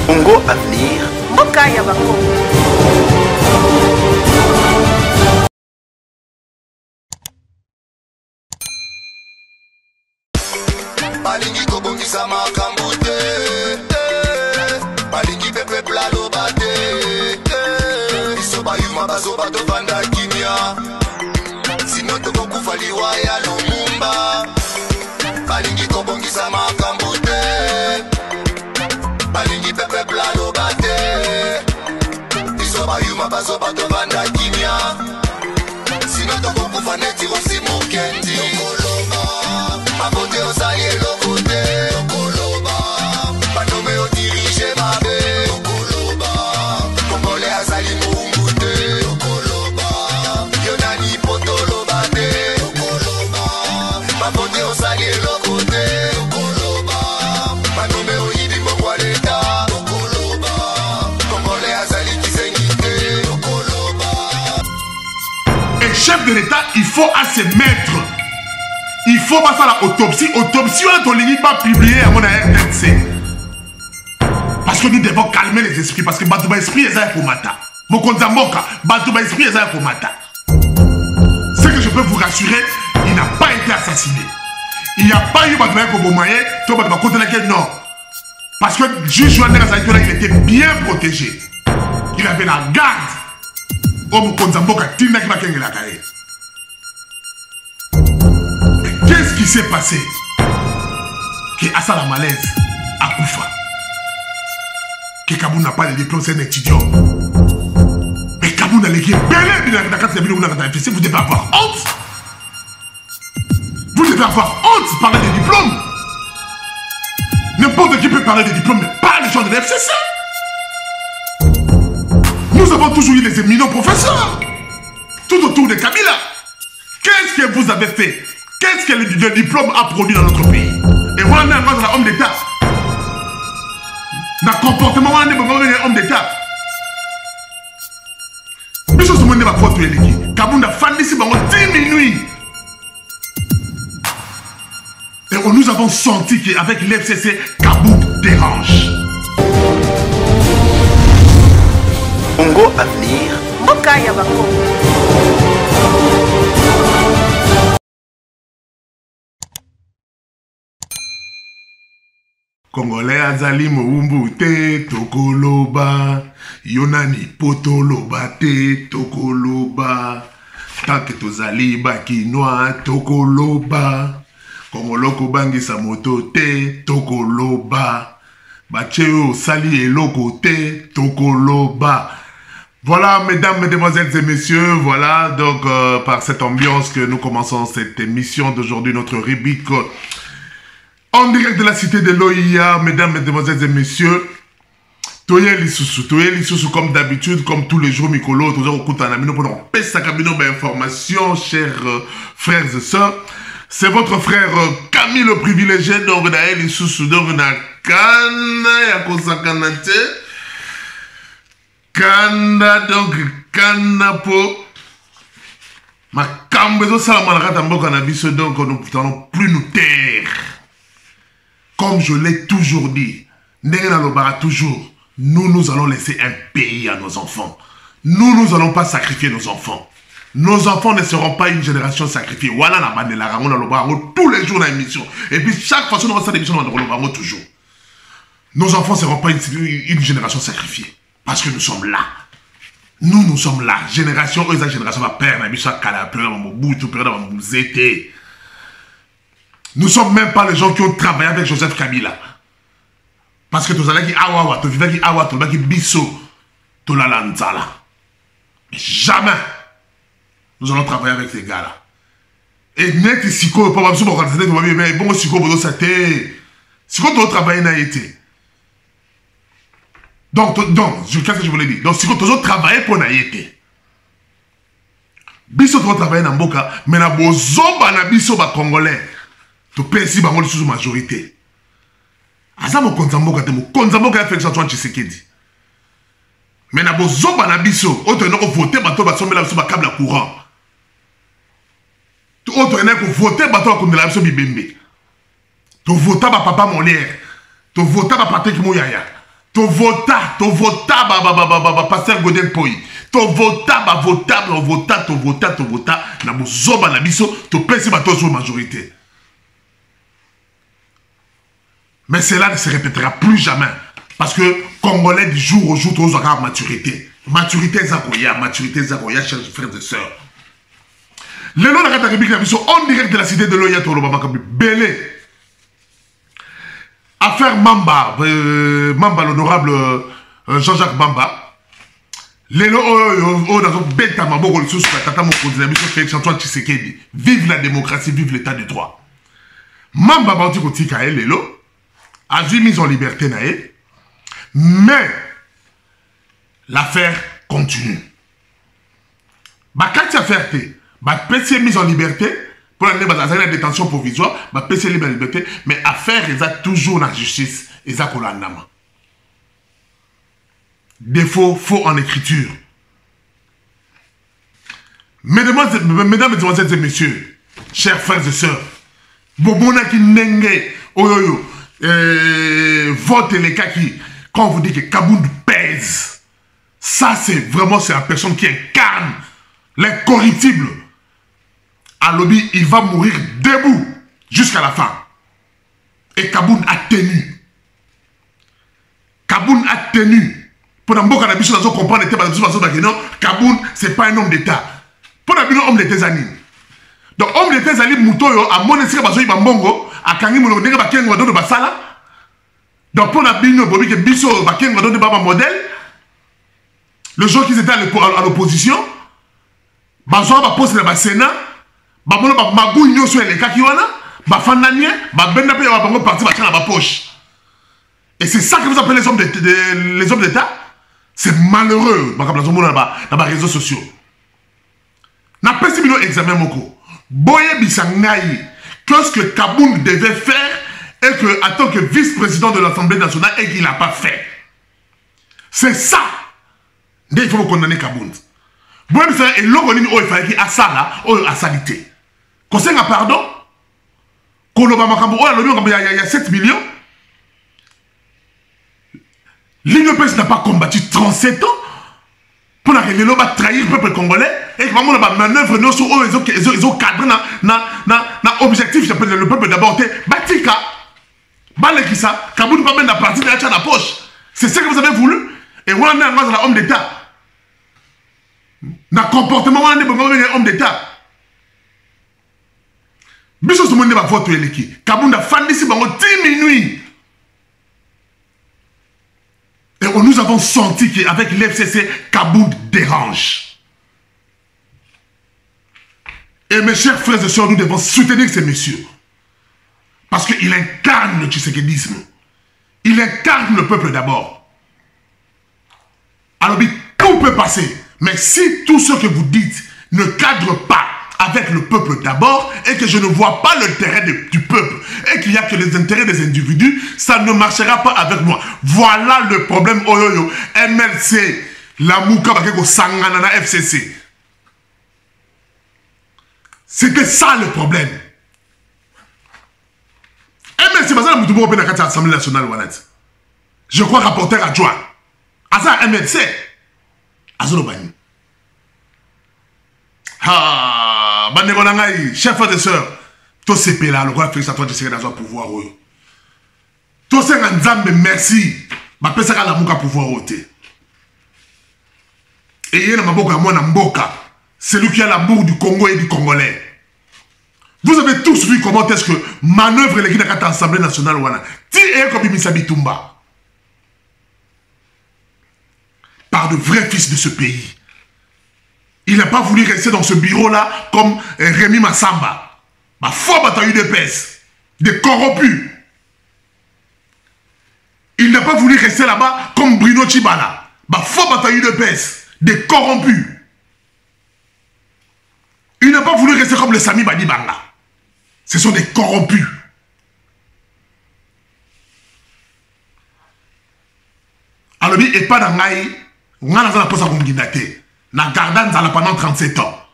Congo Avenir. Mboka ya Bakongo. Balingi kobongisa makambo te, balingi pepe plalo bate, biso bayuma bazoba tovanda kimia, sino tokokufa liwa ya Lumumba. Balingi kobongisa makambo te, balingi pepe plalo bate, biso bayuma bazoba tovanda kimia, sino tokokufa neti osi mokendi. Mabote osali elokote okoloba, banome odirige mabe okoloba, Kongole azali mungute okoloba, yonani potoloba te okoloba, mabote osali elokote okoloba, banome oyibi mbokwa leta okoloba, Kongole azali kisengite okoloba. Et chef de l'État, il faut à se mettre. Il faut passer à la autopsie. Autopsie, on ne pas publier à mon RTC. Parce que nous devons calmer les esprits. Parce que Batouba Esprit est un komata. Mon Konzamboka, Batouba Esprit est un komata. Ce que je peux vous rassurer, il n'a pas été assassiné. Il n'y a pas eu Batouba Kobomaye, toi Batouba Kotelake, non. Parce que le juge Joanne Razaytola, il était bien protégé. Il avait la garde. Oh, mon Konzamboka, Tina Kibakengela Kaye. Qu'est-ce qui s'est passé? Que Assa la malaise à Koufa. Que Kabou n'a pas de diplôme, c'est un étudiant. Mais Kabou n'a l'équipe. Vous devez avoir honte. Vous devez avoir honte de parler des diplômes. N'importe qui peut parler des diplômes, mais pas les gens de l'FCC. Nous avons toujours eu les éminents professeurs. Tout autour de Kabila. Qu'est-ce que vous avez fait? Qu'est-ce que le diplôme a produit dans notre pays? Et voilà, on est un homme d'État. Dans le comportement, on est un homme d'État. Mais je me demande quoi tu es l'équipe. Kabounda Fandi, c'est 10 minutes. Et nous avons senti qu'avec l'FCC, Kabou dérange. Congo Avenir. Mboka ya Bakongo. Congolais azali moumbu te tokoloba, yonani potoloba te tokoloba, tant que tozali bakinois tokoloba, Kongoloko bangisa moto te tokoloba, bacheo sali eloko te tokoloba. Voilà, mesdames, mesdemoiselles et messieurs, voilà donc par cette ambiance que nous commençons cette émission d'aujourd'hui, notre rubrique en direct de la cité de l'OIA, mesdames, mesdemoiselles et messieurs. Toye Lissousou, comme d'habitude, comme tous les jours, Mikolo, toujours au Namino pour nous pèse information, chers frères et sœurs. C'est votre frère Camille le privilégié, donc Naël Lissousou, donc Nakana, Yakosakanate, Kanda, donc Kanapo. Ma Kambezo Salamalaka Tamboka Nabiso, donc nous n'allons plus nous taire. Comme je l'ai toujours dit, toujours, nous allons laisser un pays à nos enfants. Nous n'allons pas sacrifier nos enfants. Nos enfants ne seront pas une génération sacrifiée. Voilà la bande de la Ramon, tous les jours dans l'émission. Et puis chaque fois que nous faisons l'émission, on toujours. Nos enfants ne seront pas une génération sacrifiée. Parce que nous sommes là. Nous sommes là. Génération, eux, la génération va perdre. Nous ne sommes même pas les gens qui ont travaillé avec Joseph Kabila. Parce que tu as dit Awawa, tu as dit Awa, tu as dit Bisso, tu as dit Nzala. Mais jamais nous allons travailler avec ces gars-là. Et net, si tu as pas mais bon, si tu as si tu as travaillé, n'a été. Donc, qu'est-ce que je voulais dire? Donc, si tu as travaillé pour n'a été. Bisso, tu as travaillé dans Mboka, mais na bozoba na Bisso, ba Congolais. Tu peux ici, bango sous majorité. Aza mo konzamboka ya Félix Antoine Tshisekedi. Mais na bozoba na biso, autre n'a voté bato ba sombela biso ba câble courant. Autre n'a voté bato ba kondela biso bibembe. Tu vota ba papa Molière. Tu vota ba Patrick Mouyaya. vota, pasteur Godin Poi. Vota, na bozoba na biso, to pèse bato sur majorité. Mais cela ne se répétera plus jamais. Parce que Congolais du jour au jour, tous auront maturité. Maturité Zakoya, chers frères et sœurs. Le nom de la République de la mission en direct de la cité de l'Oya Tolobama Kabi, Belé. Affaire Mamba, l'honorable Jean-Jacques Mamba. Lelo dans un bête à Maboko, le sous Tata Moko, la mission Félix Antoine Tshisekedi. Vive la démocratie, vive l'état de droit. Mamba Banti Kotika Lelo a vu mise en liberté naé, mais l'affaire continue. Bakati affaire té, PC mise en liberté, pour la détention provisoire, PC libre en liberté, mais affaire ils a toujours la justice, ils a kolandama. Défaut faux en écriture. Mesdames, mesdemoiselles et messieurs, chers frères et sœurs, Bobona qui nenge, oyoyo, vote les cas qui, quand on vous dit que Kabound pèse, ça c'est vraiment la personne qui incarne l'incorruptible. À lobby, il va mourir debout jusqu'à la fin. Et Kabound a tenu. Kabound a tenu. Pour la Mboka Nabiso, nous comprendre que non, Kabound, ce n'est pas un homme d'État. Pour la homme d'État Zani. Donc, homme d'État Zani, Moutoyo, à mon esprit, il y a Mbongo, à Kangi Moulou, il y a un de Basala. Donc, pour la Bino, Bobi, que Bisso, Baken, de Baba modèle, le jour qu'ils étaient à l'opposition, Bazoa va poser le Sénat, Bamono, Magou, Nyo, sur les Kakiwana, Bafananie, Babenda, Babango, parti, Bachan, à ma poche. Et c'est ça que vous appelez les hommes d'État. C'est malheureux dans les réseaux sociaux. N'a pas si bien examen moko. Boye Bissangaï, qu'est-ce que Kabound devait faire et que, en tant que vice-président de l'Assemblée nationale, et qu'il n'a pas fait. C'est ça. Il faut condamner Kabound. Boye Bissangaï, et l'orgonine, il fallait qu'il y ait ça là, il a salité. Conseil à pardon, il y a 7 millions. L'UNEPS n'a pas combattu 37 ans pour que les va trahir le peuple congolais et que maman va manœuvre nous sur eux ils ont cadré na objectif j'appelle le peuple d'abord Batika Balé qui ça Kabound pas même la partie de la poche c'est ce que vous avez voulu et on a un homme d'État na comportement on a un homme d'État biso ce monde va voter l'équipe Kabound a fandi si bango 10 minutes. Et nous avons senti qu'avec l'FCC, Kabound dérange. Et mes chers frères et sœurs, nous devons soutenir ces messieurs. Parce qu'il incarne le tshisekédisme. Il incarne le peuple d'abord. Alors, tout peut passer. Mais si tout ce que vous dites ne cadre pas avec le peuple d'abord et que je ne vois pas l'intérêt du peuple et qu'il n'y a que les intérêts des individus, ça ne marchera pas avec moi. Voilà le problème. Oyoyo, MLC, la Mouka Bakeko Sanganana FCC. C'était ça le problème. MLC, c'est ça la Moutoumou Européenne à l'Assemblée nationale. Je crois rapporteur adjoint. À ça, MLC. À Zolobani. Ah, chef de sœur, tout ce pays là, le roi Félix Antoine Tshisekedi dans un pouvoir. Tout ce Nzambe, merci. Ma pesa ka la muka pouvoir ôter. Et il y a Maboka Mwana Mboka, celui qui a l'amour du Congo et du Congolais. Vous avez tous vu comment est-ce que manœuvre les Guinéens à l'Assemblée nationale. Ti et comme Misabi Tumba. Par de vrais fils de ce pays. Il n'a pas voulu rester dans ce bureau-là comme Rémi Massamba. Ma foi bataille de pèse. Des corrompus. Il n'a pas voulu rester là-bas comme Bruno Tchibala. Ma foi bataille de pèse. Des corrompus. Il n'a pas voulu rester comme le Sami Badibanga. Ce sont des corrompus. Alors, il n'est pas dans l'aïe. On a la poste à Kongindate. Na gardan pendant 37 ans.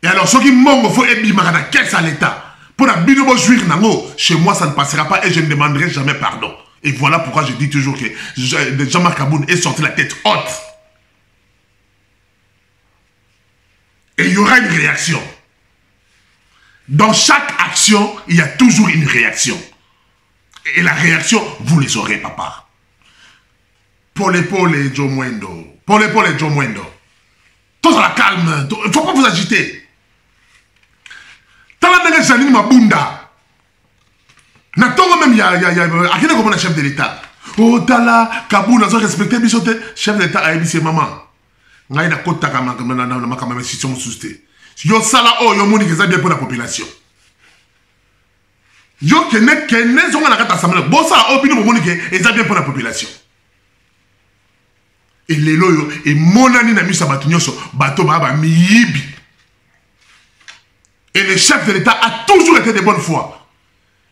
Et alors, ceux qui m'ont faut être quel est l'état. Pour la binobo jouir nango, chez moi ça ne passera pas et je ne demanderai jamais pardon. Et voilà pourquoi je dis toujours que Jean-Marc Aboun est sorti la tête haute. Et il y aura une réaction. Dans chaque action, il y a toujours une réaction. Et la réaction, vous les aurez, papa. Pole Joe Mwendo. Pole Joe Mwendo. Tous à la calme. Il ne faut pas vous agiter. Tala nenge Janine Mabunda. N'attends même, il y a comme un chef de l'État. Oh, Tala, Kabou, nous avons respecté le chef de l'État a émis ses mamans. Nous avons kota kama institution sousté. Yo sala oh yo moni que ça bien pour la population. Yo kene zonga na kata assemblée. Bon ça oh bino moni que ça bien pour la population. Et les loyo et monani na misa batu nyoso bato baba miyibi. Et le chef de l'État a toujours été de bonne foi.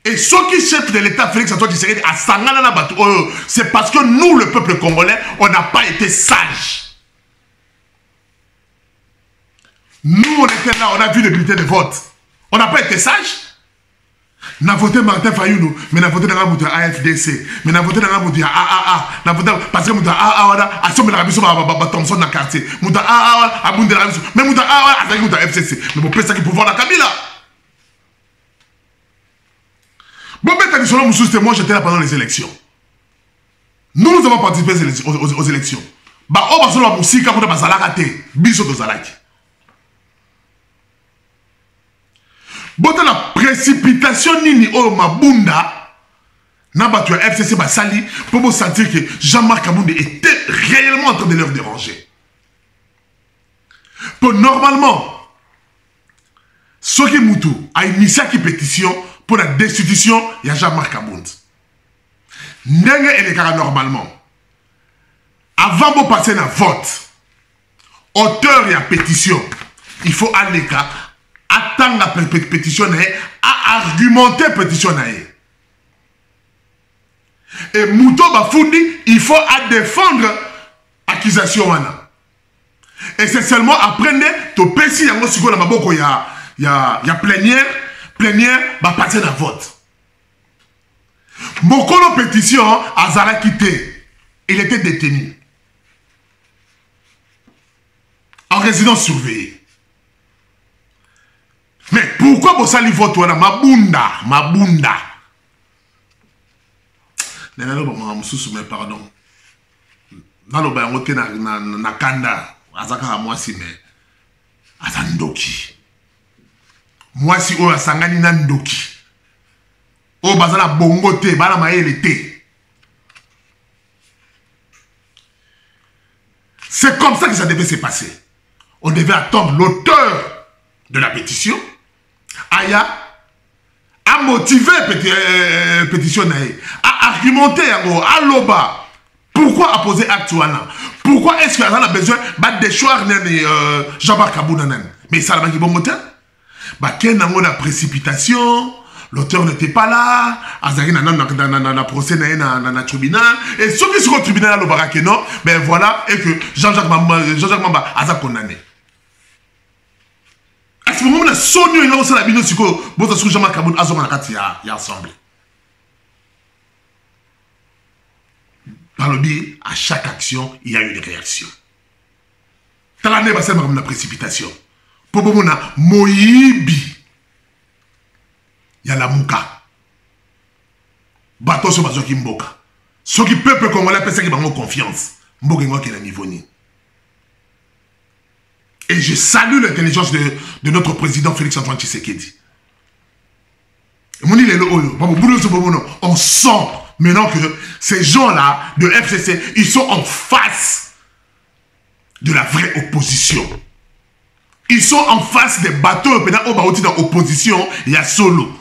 Et ce qui chef de l'État Félix Antoine Tshisekedi a sangana na bato c'est parce que nous le peuple congolais on n'a pas été sages. Nous, on était là, on a vu le bulletin de vote. On n'a pas été sages. On a voté Martin Fayoulou, mais on a voté dans la AFDC, mais on a voté dans la AAA, on a voté parce que on a AAA, a somme la rabiso à Thompson dans le quartier, on a AAA à Bundela, mais on a AAA à FCC, mais on peut ça qui pouvoir la Kabila. Bon, mais t'as dit selon mon moi j'étais là pendant les élections. Nous avons participé aux élections. Bah, on va se faire aussi quand on a bazalakate, biso de zalaki. Bon, la précipitation nini oh Mabunda n'a pas tué FCC Basali pour vous sentir que Jean-Marc Aboundé était réellement en train de leur déranger. Pour normalement, Soki Moutou a initié une pétition pour la destitution de Jean-Marc Aboundé. N'est-ce elle est normalement. Avant de passer à vote, auteur et à pétition, il faut aller attendre la pétition à argumenter la pétition. Et Mouto Bafundi, il faut à défendre l'accusation. Et c'est seulement après que tu peux si il y a plénière, va passer dans le vote. Mokolo pétition, Azara quitté. Il était détenu. En résidence surveillée. Mais pourquoi vous allez voter Mabunda? Pardon. Na kanda. Azaka moi si mais. Azandoki. Moi si o asangani na ndoki. O bazala bongote, bala maele te. C'est comme ça que ça devait se passer. On devait attendre l'auteur de la pétition. Aya a motivé la pétition, a argumenté, à l'oba. Pourquoi apposer acte? Pourquoi est-ce qu'il a besoin de déchoir Jean-Marc Aboundé? Mais ça va qui bon moteur? Qu'il y a une précipitation, l'auteur n'était pas là, Azari dans le procès dans le tribunal, et ceux qui sont au tribunal, non, ben voilà, et que Jean-Jacques Mamba a condamné. À ce moment-là, Sonio il a aussi la bino siko, bozo sou Jean-Marc Aboundé azoma nakati ya ensemble. Par le biais, à chaque action, il y a une réaction. Talane ba sema comme la précipitation. Pour mona moyibi. Il y a la mouka. Bato so bazo ki mboka. Ce qui peuple congolais peut se qui bango confiance. Mboka ngo ki na niveau ni. Et je salue l'intelligence de notre président Félix Antoine Tshisekedi. On sent maintenant que ces gens-là de FCC, ils sont en face de la vraie opposition. Ils sont en face des bateaux dans l'opposition, il y a solo.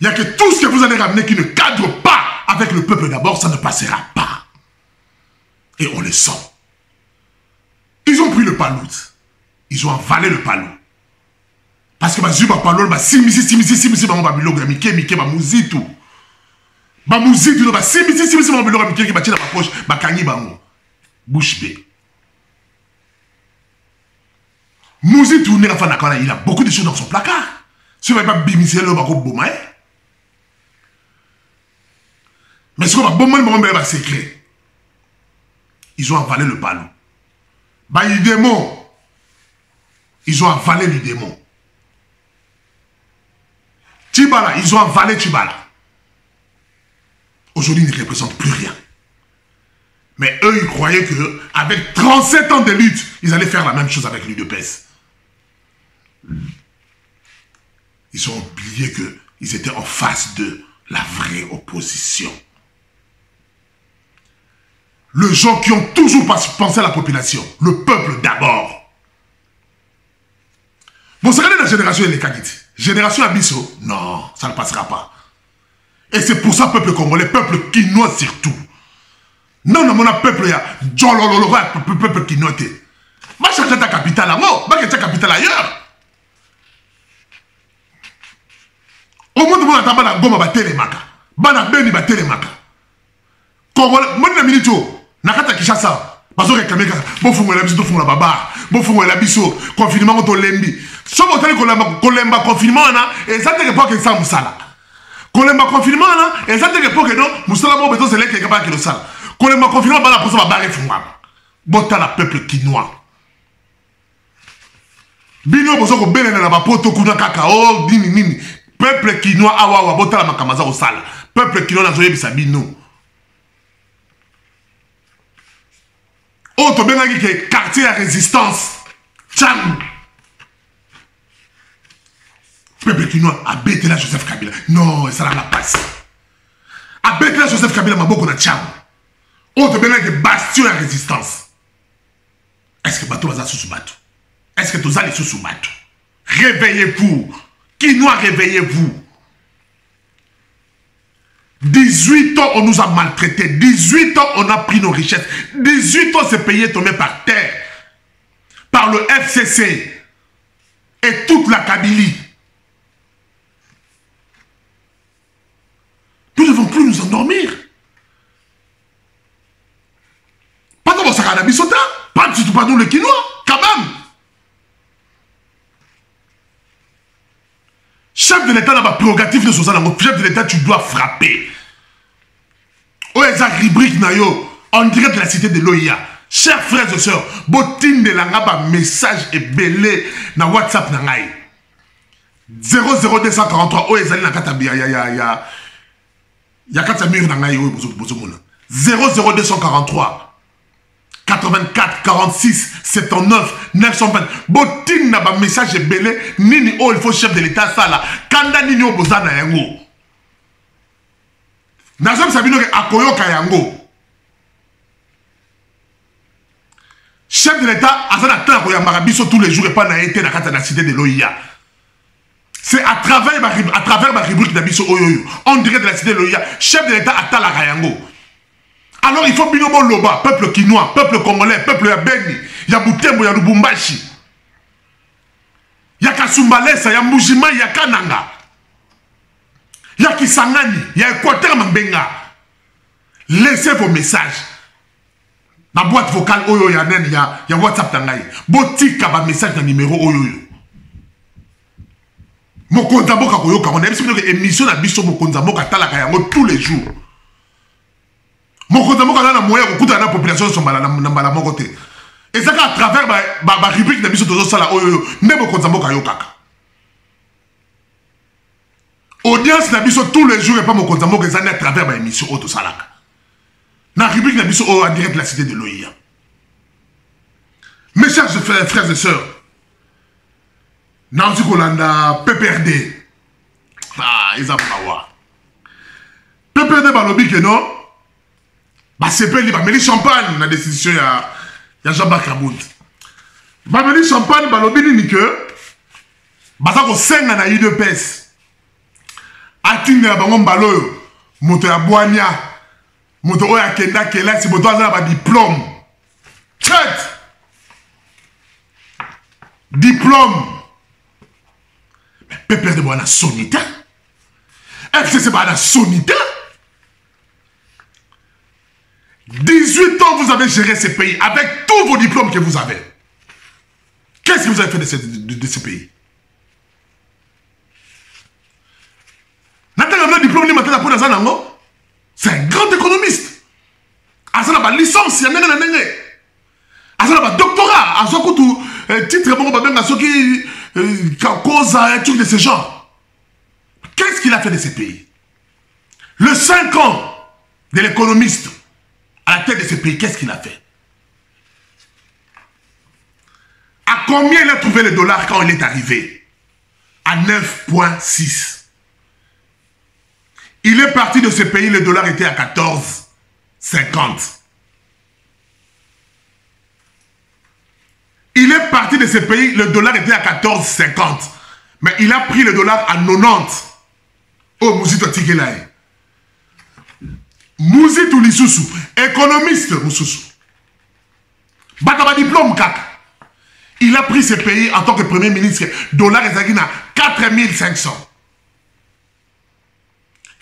Il n'y a que tout ce que vous allez ramener qui ne cadre pas avec le peuple d'abord, ça ne passera pas. Et on le sent. Ils ont pris le palout. Ils ont avalé le palout. Parce que Bazuba Palol, simisi, Babilo, Mike, Bamuzitu. Bamuzitu, simisi, Babilo, Mike, qui battit dans ma poche, Bakangi Bango. Bouche B. Mouzitu, il a beaucoup de choses dans son placard. Ce n'est pas bimisé le Bako Bomae. Mais ce qu'on va bon secret. Ils ont avalé le ballon. Bah, les démons. Ils ont avalé les démons. Tchibala, ils ont avalé Tchibala. Aujourd'hui, ils ne représentent plus rien. Mais eux, ils croyaient qu'avec 37 ans de lutte, ils allaient faire la même chose avec l'UDPS. Ils ont oublié qu'ils étaient en face de la vraie opposition. Les gens qui ont toujours pensé à la population, le peuple d'abord. Vous savez la génération de l'Ekagiti, génération Abisso, non, ça ne passera pas. Et c'est pour ça, peuple congolais, peuple quinois surtout. Non, non, mon peuple, il y a peuple quinois. Va chercher ta capitale là-haut, va chercher ta capitale ailleurs. Au moins, on a la goma batelemaka. Bana beni batelemaka. Congolais, moi, na minito. Nakata Kishasa, bazo réclamer bon fungo la biso to fungo la baba, bon fungo la biso confinement to lembi. So botali kolemba confinement na ezate ke poke sa musala. Kolemba confinement na ezate ke poke no musala mo beto sele ke ba ke sala. Kolemba confinement bana posa ba bare fungo. Botala peuple quinois. Bino bozo ko belena na ba poto kuna kakao nini. Peuple quinois awa botala makamaza ko sala. Peuple quinois na zoyebisa bino. Oh, tu as dit quartier à résistance. Tcham. Peuple quinois a bêté là Joseph Kabila. Non, ça n'a pas passé. A bêté là Joseph Kabila m'a beaucoup de tcham. Oh, tu as dit bastion à résistance. Est-ce que bateau va sous bateau? Est-ce que tu as sous bateau? Réveillez-vous. Quinois, réveillez-vous. 18 ans, on nous a maltraités. 18 ans, on a pris nos richesses. 18 ans, ce pays est tombé par terre. Par le FCC. Et toute la Kabylie. Nous ne devons plus nous endormir. Pas dans mon sac Sota. Pas du tout, pas nous le Quinois. Quand même. Chef de l'État n'a pas prérogative de Sosana. Chef de l'État, tu dois frapper. Oh, les rubriques en direct de la cité de l'OIA. Chers frères et sœurs, botine de l'angaba message et belé na WhatsApp nangai. 00243. Oh, les alliés na katabia ya katamir nangai oh bozomona. 00243 84 46 79 920. Botine na ba message et belé nini oh il faut chef de l'État ça là. Kanda nini oh bozana yango. Nazam Sabino Akoyo Kayango. Chef de l'État, Azana Tana Marabiso tous les jours et pas na été dans la cité de l'OIA. C'est à travers ma rubrique d'Abiso Oyoyo. On dirait de la cité de l'OIA. Chef de l'État Atala Kayango. Alors il faut binomo loba, peuple quinois, peuple congolais, peuple yabeni, Yabutembo, Yalubumbashi. Yakasumbalesa, Yamujima, Yakananga. Ya Kisangani, ya Équateur Mambenga. Laissez vos messages. La boîte vocale oyo ya nen ya WhatsApp tangai. Botika ba message na numéro oyo. Mokonza boka koyoka on a une émission na biso mokonza boka talaka yango tous les jours. Mokonza boka na moya kokuta na population sombala na mbala moko te. Et ça à travers ba rubrique na biso tozo sala oyo ne mokonza boka yokaka. Audience na biso tous les jours et pas mon compte à travers ma émission Auto Salaka. Na rubrique na biso en direct de la cité de l'OIA. Mes chers frères et sœurs, Nancy Kolanda, PPRD. Ah, ils ont pas. PPRD balobi que non. Bah c'est pas libre, mais les champagne la décision ya Jean-Baptiste Kabound. Bah mais les champagne balobi ni que bah ça ko senga na UDPS. Atinga ya bango mbalo moto ya boania moto oya kenda kela si moto azala ba diplôme chat diplôme pépère de boana sonita FCC bana sonita 18 ans vous avez géré ce pays avec tous vos diplômes que vous avez. Qu'est-ce que vous avez fait de ce pays? Diplôme ni matata pour dans un C'est un grand économiste. Asa na ba licence, ya nenge. Asa na ba doctorat, asa kutu titre bon ba benga soki cause un truc de ce genre. Qu'est-ce qu'il a fait de ces pays? Le 5 ans de l'économiste à la tête de ce pays, qu'est-ce qu'il a fait? À combien il a trouvé le dollar quand il est arrivé? À 9,6. Il est parti de ce pays, le dollar était à 14,50. Il est parti de ce pays, le dollar était à 14,50. Mais il a pris le dollar à 90. Oh, Mouzito Tikelaï. Mouzito Lissousou, économiste Moussoussou. Bataba diplôme kaka. Il a pris ce pays en tant que premier ministre. Dollar et Zagina, 4500.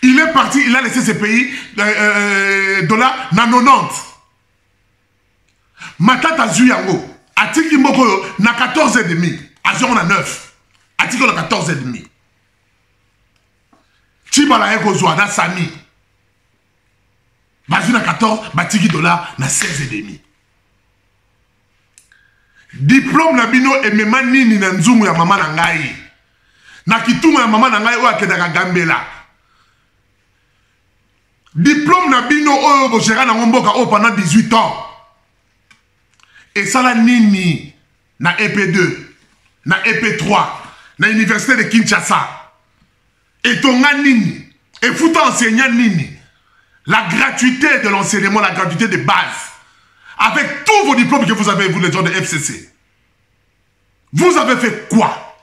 Il est parti, il a laissé ce pays, dollar, na 90. Matata Zuyango, Atiki Moko, na 14,5. Azon na 9. Atiki na 14,5. Chibala Eko Zoa, na Sami. Bazu na 14, Batiki dollar, na 16,5. Diplôme na bino et mema nini na nzungu ya mama na ngai. Na kitumu ya mama na ngai oyo akedaka Gambela. Diplôme na bino oyo bogera na mboka oyo pendant 18 ans. Et ça la nini na EP2, na EP3, na université de Kinshasa. Et tonga nini, et fouta enseignant nini. La gratuité de l'enseignement, la gratuité de base. Avec tous vos diplômes que vous avez, vous les gens de FCC. Vous avez fait quoi?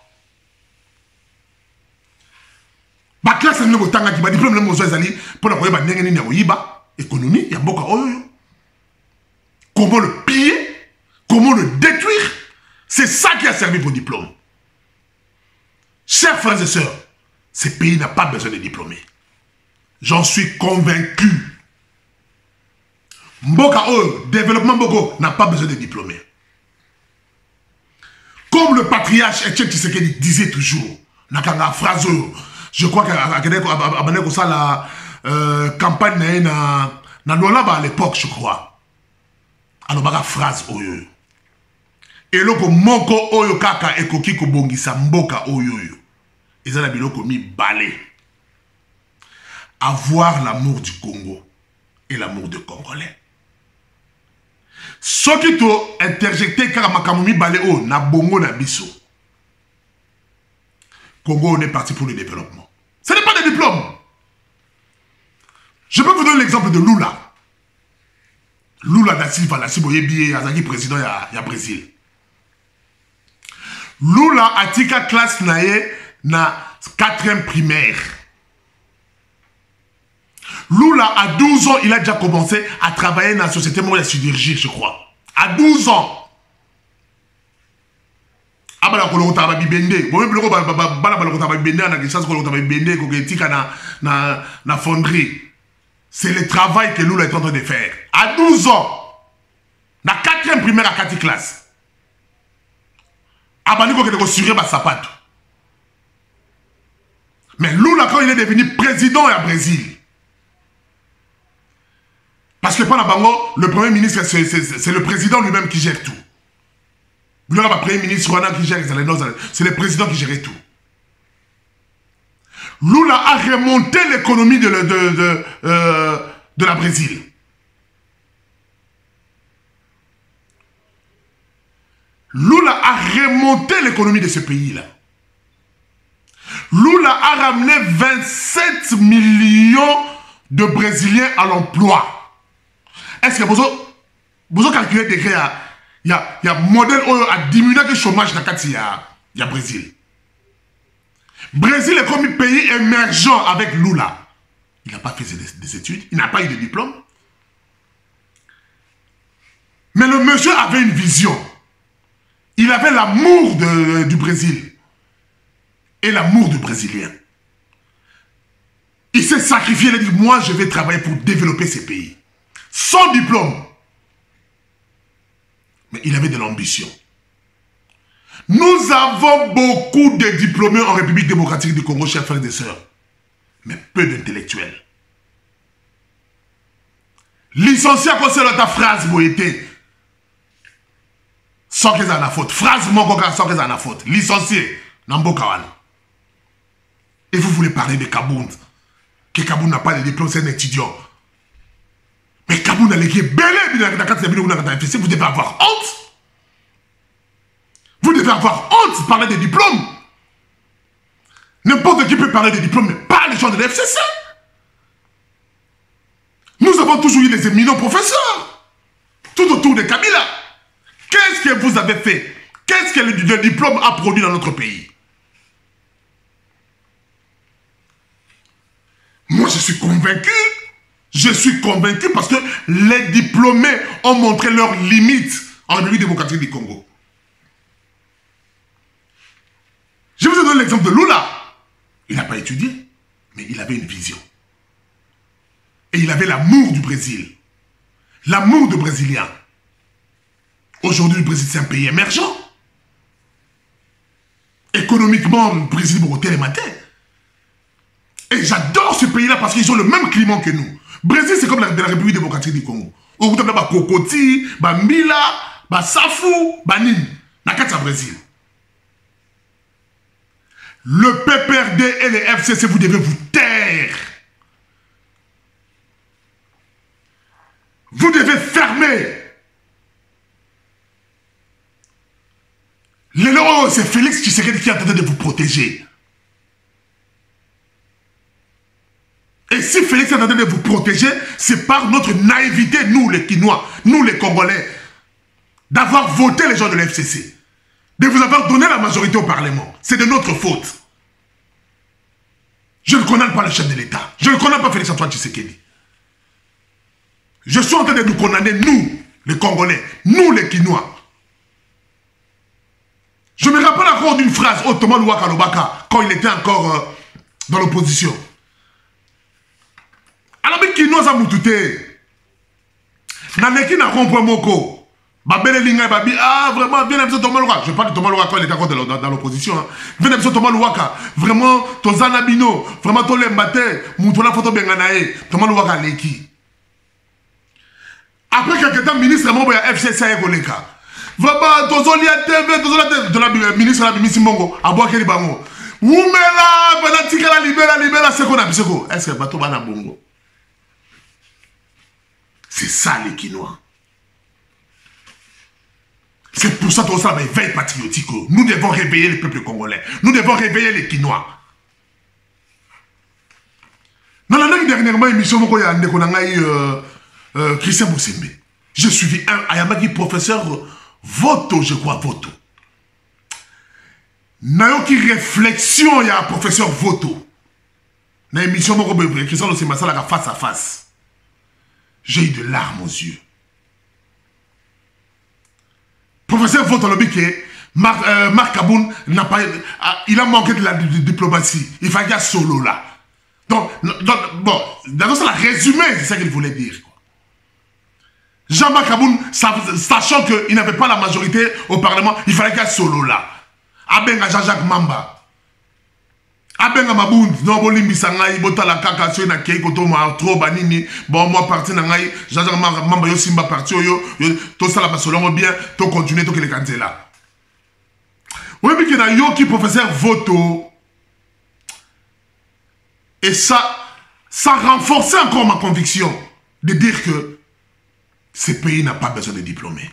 Ma classe est le tanga qui m'a diplôme le zali pour la koyeba ndenge nini ya koyiba économie ya mboka oyo. Comment le piller? Comment le détruire? C'est ça qui a servi vos diplômes. Chers frères et sœurs, ce pays n'a pas besoin de diplômés. J'en suis convaincu. Mboka oyo, développement Mboko n'a pas besoin de diplômés. Comme le patriarche Etienne Tshisekedi disait toujours, nakanga phrase oyo, je crois qu'à la campagne na Lualaba à l'époque, je crois. Alors baka phrase oyo. Et loko moko oyo kaka ekoki ko bongisa mboka oyo. Ezala biloko mi balé. Avoir l'amour du Congo et l'amour des Congolais. Ce qui t'a interjecté car makamumi baléo na bongo na biso. Congo, on est parti pour le développement. Ce n'est pas des diplômes. Je peux vous donner l'exemple de Lula. Lula da Silva, la Siboyebi, Azaki président ya Brésil. Lula a tika classe nae na 4e primaire. Lula, à 12 ans, il a déjà commencé à travailler dans la société Moria Sidérgie, je crois. À 12 ans. Abala kolokota babibende. Bon, biloko bala balokota babibende na kisasa kolokota babibende koketika na fonderie. C'est le travail que Lula est en train de faire. À 12 ans. Na 4e primaire à 4e classe. Abani kokete surer ba sapato. Mais Lula, quand il est devenu président au Brésil, parce que pendant Bango, le premier ministre, c'est le président lui-même qui gère tout. Vous n'avez pas premier ministre qui gère, c'est le président qui gère tout. Lula a remonté l'économie de la Brésil. Lula a remonté l'économie de ce pays-là. Lula a ramené 27 millions de Brésiliens à l'emploi. Est-ce que vous calculez des cas, il y a modèle à diminuer le chômage dans le Brésil. Brésil est comme un pays émergent avec Lula. Il n'a pas fait des études, il n'a pas eu de diplôme. Mais le monsieur avait une vision. Il avait l'amour du Brésil et l'amour du Brésilien. Il s'est sacrifié, il a dit, moi je vais travailler pour développer ces pays. Sans diplôme. Mais il avait de l'ambition. Nous avons beaucoup de diplômés en République démocratique du Congo, chers frères et sœurs. Mais peu d'intellectuels. licencié à cause de ta phrase boété. Sans qu'ils en a faute. Phrase mon coca sans qu'ils en a faute. Licencié. Nambokawan. Et vous voulez parler de Kabound. Que Kabound n'a pas de diplôme, c'est un étudiant. Mais Kabound a l'équipe belé. Vous devez avoir honte. Vous devez avoir honte de parler des diplômes. N'importe qui peut parler des diplômes, mais pas les gens de l'FCC. Nous avons toujours eu des éminents professeurs. Tout autour de Kabila. Qu'est-ce que vous avez fait? Qu'est-ce que le diplôme a produit dans notre pays? Moi, je suis convaincu. Je suis convaincu parce que les diplômés ont montré leurs limites en République démocratique du Congo. Je vous ai donné l'exemple de Lula. Il n'a pas étudié, mais il avait une vision. Et il avait l'amour du Brésil. L'amour de Brésilien. Aujourd'hui, le Brésil, c'est un pays émergent. Économiquement, le Brésil est au télématin. Et j'adore ce pays-là parce qu'ils ont le même climat que nous. Brésil, c'est comme la République démocratique du Congo. Au bout de la Kokoti, Mbila, Safou, Banin. Nakatsa Brésil. Le PPRD et les FCC, vous devez vous taire. Vous devez fermer. C'est Félix Tshisekedi qui est en train de vous protéger. Et si Félix est en train de vous protéger, c'est par notre naïveté, nous les Kinois, nous les Congolais, d'avoir voté les gens de l'FCC, de vous avoir donné la majorité au Parlement. C'est de notre faute. Je ne condamne pas le chef de l'État. Je ne condamne pas Félix Antoine Tshisekedi. Je suis en train de nous condamner, nous, les Congolais, nous les Kinois. Je me rappelle encore d'une phrase au Thomas Louaka Lobaka, quand il était encore dans l'opposition. Alors, mais Kinois a moutouté. Naneki n'a compris moko. Babele Linga Babi, ah vraiment, viens à Thomas Louaka. Je parle de Thomas Louaka quand il était encore dans l'opposition. Hein. Viens à Thomas Louaka. Vraiment, Tozana Bino, vraiment, Tolembate, Moutola Foto Benganae, Thomas Louaka Leki. Après quelques temps, ministre membre de FCC à Egoleka. Vraiment, Tozoli à TV, de la ministre de la Bimisi Mongo, à Boakeli Bango. Oumela, Benatika libéra, c'est qu'on a dit. Est-ce que Bato Bana Bongo? C'est ça les Kinois. C'est pour ça que nous avons une veille patriotique. Nous devons réveiller le peuple congolais. Nous devons réveiller les Kinois. Dans la dernière émission, Christian Boussembe, j'ai suivi un Ayamagi professeur Voto, je crois, Voto. Nayoki réflexion, il y a un professeur Voto. Dans l'émission, Christian Boussembe, face à face. J'ai eu de larmes aux yeux. Professeur Voto lobby que Marc Kaboun n'a pas, il a manqué de la diplomatie. Il fallait qu'il y ait solo là. Donc bon, dans ça, la résumé, c'est ça qu'il voulait dire. Jean-Marc Kaboun, sachant qu'il n'avait pas la majorité au Parlement, il fallait qu'il y ait solo là. Abenga Jean-Jacques Mamba. Abenga Mabound, non, Bolimbi Sangai, Botala Kaka, Soyna Keiko, Toma, Tro, Banini, bon, moi, parti Nangai, Jean-Jacques Mamba, Yo Simba, parti, tout ça, la selon bien, tout continuer, tout que les candidats là. Oui, mais qu'il y a yo qui professeur Voto. Et ça renforçait encore ma conviction de dire que ce pays n'a pas besoin de diplômés.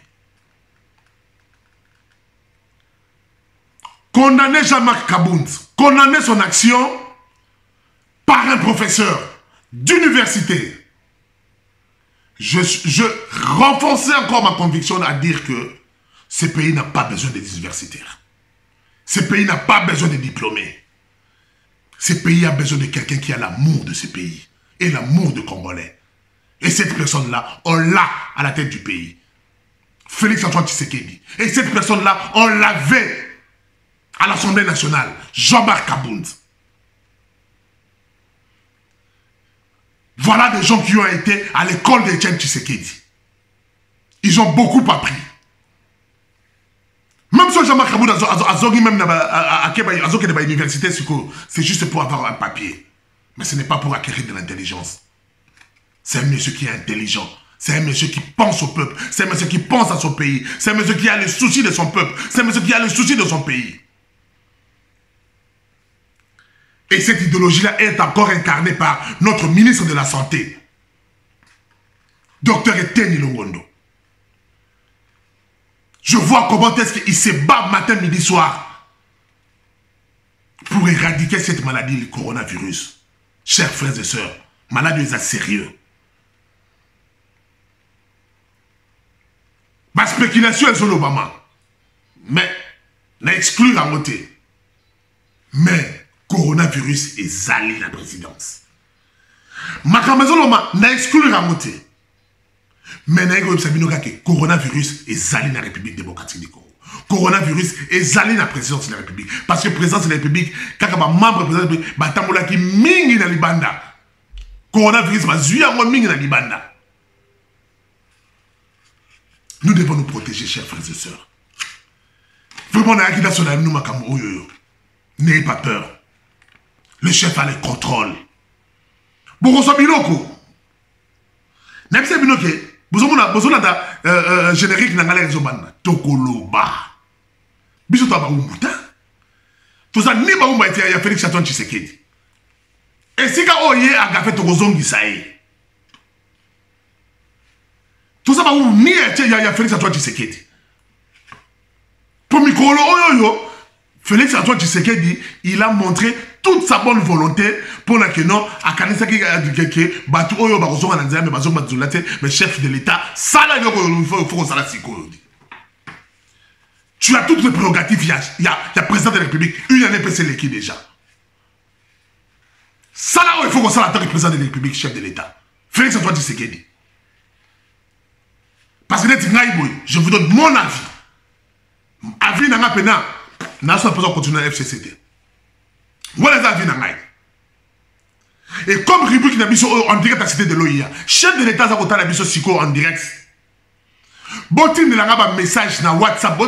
Condamner Jean-Marc Kabound, condamner son action par un professeur d'université. Je renforçais encore ma conviction à dire que ce pays n'a pas besoin des universitaires. Ce pays n'a pas besoin de diplômés. Ce pays a besoin de quelqu'un qui a l'amour de ce pays et l'amour de Congolais. Et cette personne-là, on l'a à la tête du pays. Félix Antoine Tshisekedi. Et cette personne-là, on l'avait à l'Assemblée nationale, Jean-Marc Kabound. Voilà des gens qui ont été à l'école d'Etienne Tshisekedi. Ils ont beaucoup appris. Même si Jean-Marc Kabound a l'université, c'est juste pour avoir un papier. Mais ce n'est pas pour acquérir de l'intelligence. C'est un monsieur qui est intelligent. C'est un monsieur qui pense au peuple. C'est un monsieur qui pense à son pays. C'est un monsieur qui a le souci de son peuple. C'est un monsieur qui a le souci de son pays. Et cette idéologie-là est encore incarnée par notre ministre de la Santé, Dr Etienne Longondo. Je vois comment est-ce qu'il se bat matin, midi, soir pour éradiquer cette maladie, le coronavirus. Chers frères et sœurs, maladie est sérieux. Ma spéculation est sur l'Obama. Mais, n'a exclu la montée. Mais, coronavirus est zali la présidence. Ma maison n'a exclu la montée. Mais, n'a exclu coronavirus est zali la République démocratique du Congo. Coronavirus est zali la présidence de la République. Parce que présidence de la République, quand un membre de la République, il y a mingi na libanda. Coronavirus, il y a mingi na libanda. Nous devons nous protéger, chers frères et sœurs. Vraiment, n'ayez pas peur. Le chef a le contrôle. Bonjour, Biloko. Même si Biloko, vous avez un générique dans la zobanda. Tokoloba. Bisous, tu as un tout ça, ni baoumba été à Félix Antoine Tshisekedi. Et si ka oye a gafé Tokozongi sae. Tout ça, ni il y a Félix Antoine Tshisekedi. Pour Mikolo Oyoyo, Félix Antoine Tshisekedi, il a montré toute sa bonne volonté pour que non, à Kanisa qui a dit que Batu Oyo Barozo Ananzia, mais Bazo Mazulate, mais chef de l'État, ça là, il faut que ça la siko. Tu as toutes les prérogatives, il y a président de la République, une année passée l'équipe déjà. Ça là, il faut que ça l'attende le président de la République, chef de l'État. Félix Antoine Tshisekedi. Parce que je vous donne mon avis. Avis n'a pas pena. N'a pas besoin de continuer à FCCT. Voilà les avis n'a pas. Et comme rubrique n'a pas en direct à la cité de l'OIA, chef de l'État a voté la mission Siko en direct. Botin ne l'a pas message na WhatsApp.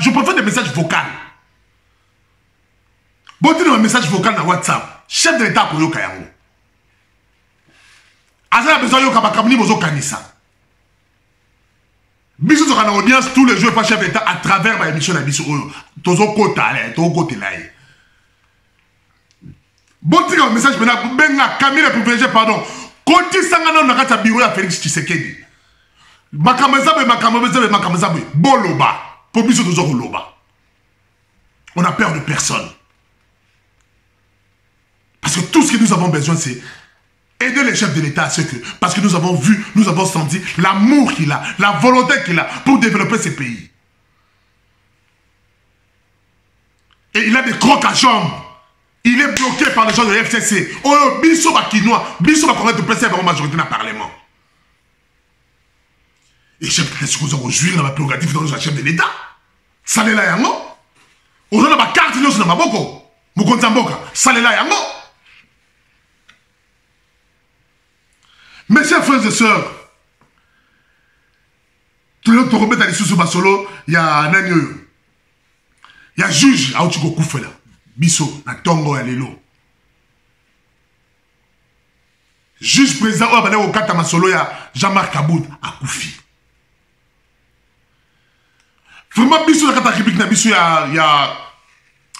Je préfère des messages vocaux. Botin un message vocal na WhatsApp. Chef de l'État pour Yoka Yango. Asa a besoin de Yoka Bakamni Bozo Kanisa. Bisous sur une audience tous les jours par chef d'État à travers l'émission de Bisous. Tozo Kota, Tozo Kote Laye. Bon, tu as un message maintenant, Benga, Camille, privilégié, pardon. Koti Sangano n'a pas bureau à Félix Tshisekedi. Makamazabe, Boloba. Pour Bisous Tozo Loba. On a peur de personne. Parce que tout ce que nous avons besoin, c'est aider les chefs de l'État à ce que, parce que nous avons vu, nous avons senti l'amour qu'il a, la volonté qu'il a pour développer ces pays. Et il a des crocs à jambes. Il est bloqué par les gens de l'FCC. Oh, Bisso Bakinois, Bisso va connaître le président de la majorité dans le Parlement. Et les chefs de l'État ont joué dans la prérogative de chef de l'État. Ça l'est là, yango. On a ma carte, nous sommes à Boko. Mukonzamboka, ça l'est là, yango. Mes chers frères et sœurs, tout le monde te remet à l'issue sur Basolo, il y a un agneau. Il y a un juge à Otiko Koufela. Bisso, na Tongo et Lelo. Juge président au Kata Masolo, il y a Jean-Marc Kaboud à Koufi. Vraiment, Bisso, la Kata République, Bisso, il y a.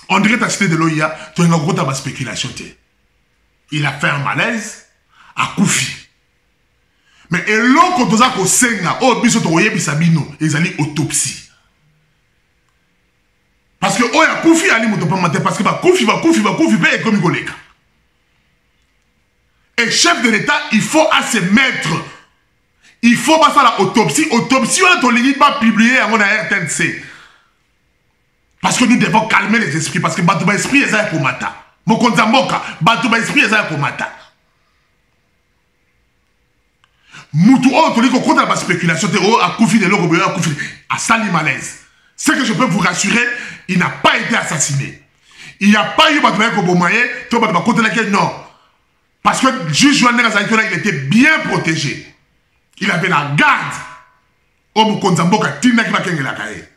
On dirait ta cité de l'OIA, tu as une grosse spéculation. Il a fait un malaise à Koufi. Mais et l'on quand on a qu'au Senga, oh biso to oye bisabino, ils allaient autopsie. Parce que oh ya Koufi ali motopa parce que va Koufi paye comme Goleka. Et chef de l'État, il faut à se mettre. Il faut passer à la autopsie. Autopsie, on a ton ligne pas publié à mon RTNC. Parce que nous devons calmer les esprits. Parce que Batouba esprit est à Komata. Mokonzamboka, Batouba esprit est à Komata. Moutou, oh, tu dis qu'on compte la spéculation, à Koufi de l'eau, à Koufi, à Sali Malaise. Ce que je peux vous rassurer, il n'a pas été assassiné. Il n'y a pas eu Batouba Kobomaye, tu vas pas compter laquelle, non. Parce que le juge Joanne Razakiola, il était bien protégé. Il avait la garde. Oh, Mokonzamboka, Tina qui va kengue la caille.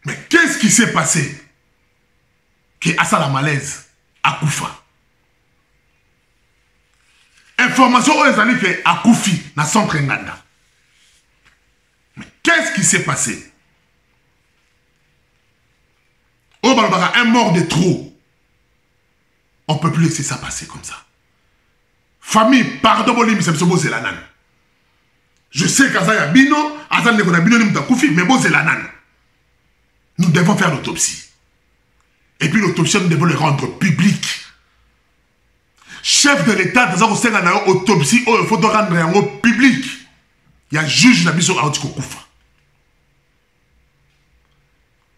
Mais qu'est-ce qui s'est passé? Que Assa la Malaise, à Koufa. Un information aux amis que Akoufi na centre Nganda. Mais qu'est-ce qui s'est passé? Oh, un mort de trop. On ne peut plus laisser ça passer comme ça. Famille, pardon, je sais qu'Azaya Bino, Azan ne Bino ni Akoufi, mais bon, c'est la nan. Nous devons faire l'autopsie. Et puis l'autopsie, nous devons le rendre public. Chef de l'État, nous avons fait une autopsie, il faut rendre un public. Il y a un juge qui a mis sur Aotikokoufa.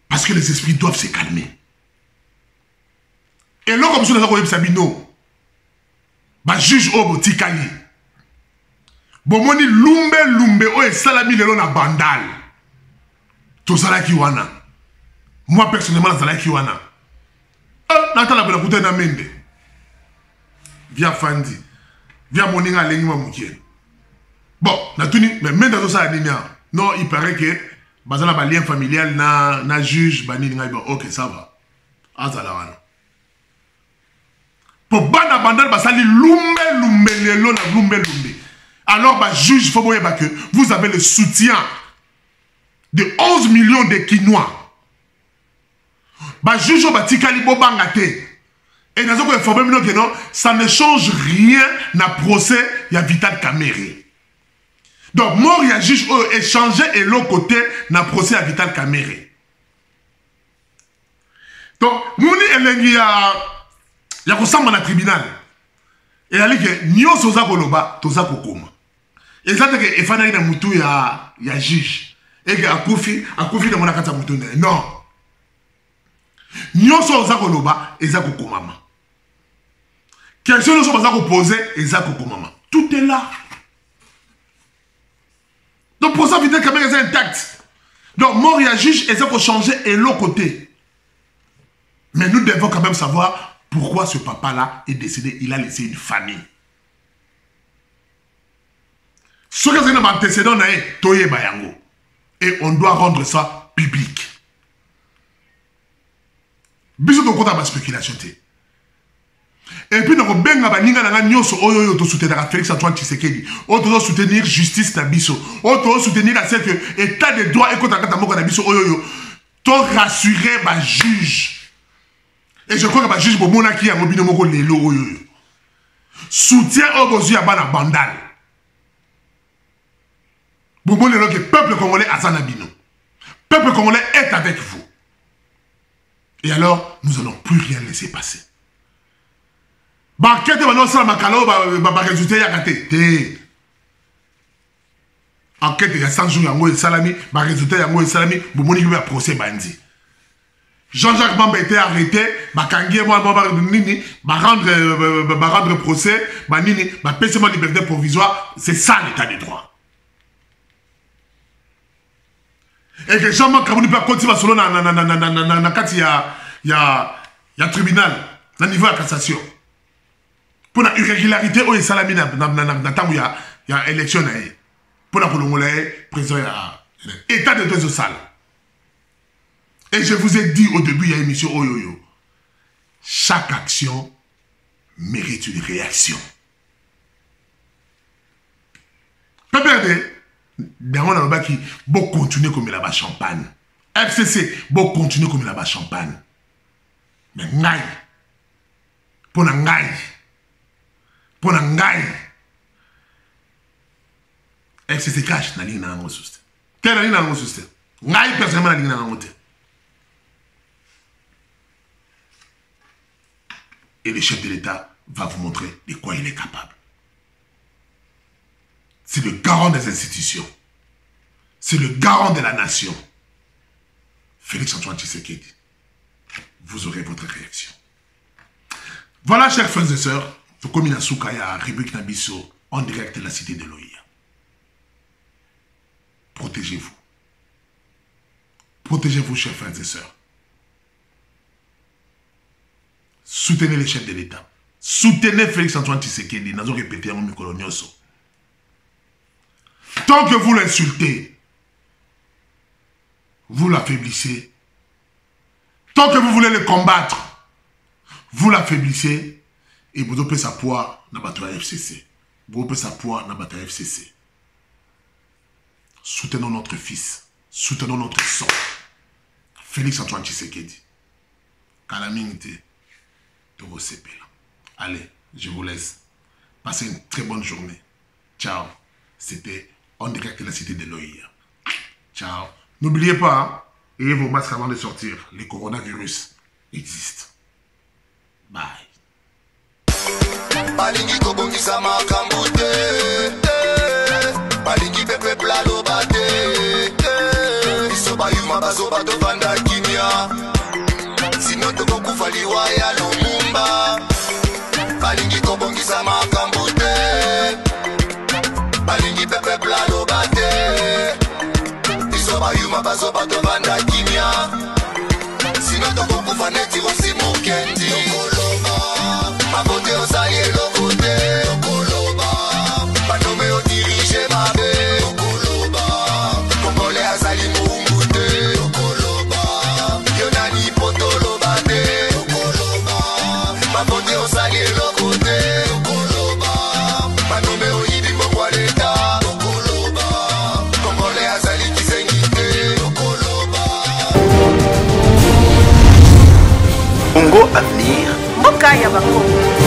Parce que les esprits doivent se calmer. Et là, comme ça, nous avons Sabino, le juge Obotikali. Bomoni lumbe, oye salami lelo na bandal. To salaki wana. Moi, personnellement, na salaki wana. Natala bela kute na mende. Via Fandi. Via Moninga lengi ma moukie. Bon, natuni, mais mende to sa animia. Non, il paraît que bazala ba lien familial na juge banini ngai ba OK, ça va. Azala wana. Pour bana bandal basali lumbe lelo na lumbe. Alors, bah, juge, il faut que vous avez le soutien de 11 millions de Kinois. Bah, juge, bah, tikali bo bangate. Et nous avons informé que non, ça ne change rien dans le procès, il y a Vital Kamere. Donc, mort, il y a juge échangé et l'autre côté, dans le procès, il y a Vital Kamere. Donc, Mouni Elengi, il y a ressemble dans le tribunal. Et il y a dit que Nyo Soza Koloba, Toza Kokoma. Et ça, c'est que Efana na mutu ya juge. Et que Akoufi na mona kata mutu ne. Non. Nyo Soza Koloba, Eza Kokomama. Question ne sont pas à poser, Eza Kokomama. Tout est là. Donc pour ça, vite, quand même, c'est intact. Donc, mort, il y a juge, Eza pour changer et l'autre côté. Mais nous devons quand même savoir pourquoi ce papa-là est décédé. Il a laissé une famille. Ce que c'est un antécédent, et on doit rendre ça public. Bisous de compte à spéculation. Et puis, nous avons bien soutenir Félix Antoine Tshisekedi. On doit soutenir justice na biso. On doit soutenir l'état de droit et contre la biso. On rassurer le juge. Et je crois que le juge Bomona qui a mobilisé mon lelo. Soutien au besoin à la bandale. Bon, le peuple congolais a Zanabino. Le peuple congolais est avec vous. Et alors, nous n'allons plus rien laisser passer. Banquette, enquête, il y a 100 jours, il y a salami, résultat, il y a salami, il y a procès bandi. Jean-Jacques Mamba était arrêté, rendre procès, paiement liberté provisoire, c'est ça l'état de droit. Et que Jean-Marc Kabouni peut continuer solo dans il y a tribunal, dans niveau de cassation. Pour la irrégularité, il y a salami dans le temps où il y a élection. Pour la Congolais, président, état de droit sale. Et je vous ai dit au début, il y a une émission Oyoyo. Chaque action mérite une réaction. Pas perdre. On a qui bon continuer comme là-bas champagne. FCC bon continuer comme là-bas champagne. Mais ngai. Pour ngai. Pour ngai. FCC cash na ligne na ngo suste. Quelle ligne na ngo suste? Ngai personnellement na ligne na ngo te. Et le chef de l'État va vous montrer de quoi il est capable. C'est le garant des institutions. C'est le garant de la nation. Félix Antoine Tshisekedi. Vous aurez votre réaction. Voilà, chers frères et sœurs, Tokomi Soukaya, République Nabiso, en direct de la cité de l'OIA. Protégez-vous. Protégez-vous, chers frères et sœurs. Soutenez les chefs de l'État. Soutenez Félix Antoine Tshisekedi. Nous avons répété à mon micro. Tant que vous l'insultez, vous l'affaiblissez. Tant que vous voulez le combattre, vous l'affaiblissez et vous dopez sa poids dans la FCC. Groupe sa poids na bata FCC. Soutenons notre fils. Soutenons notre sang. Félix Antoine Tshisekedi. Kalamingte. Toro Sepela. Allez, je vous laisse. Passez une très bonne journée. Ciao. C'était On Direct de la cité de Loïa. Ciao. N'oubliez pas, hein, ayez vos masques avant de sortir. Le coronavirus existe. Bye. Balingi kobongisa makambo te balingi pepe plalo bate biso bayuma bazoba tovanda kimia sino tokokufa liwa ya lumumba balingi kobongisa makambo te balingi pepe plalo bate biso bayuma bazoba tovanda kimia sino tokokufa neti osi mokendi Mabote osali elokote Okoloba Banome odirige mabe Okoloba Kongole azali mumbute Okoloba Yonani potoloba te Okoloba Mabote osali elokote Okoloba Banome oyibi mbokwa leta Okoloba Kongole azali kisengite Okoloba Congo Avenir. Mboka ya Bakongo.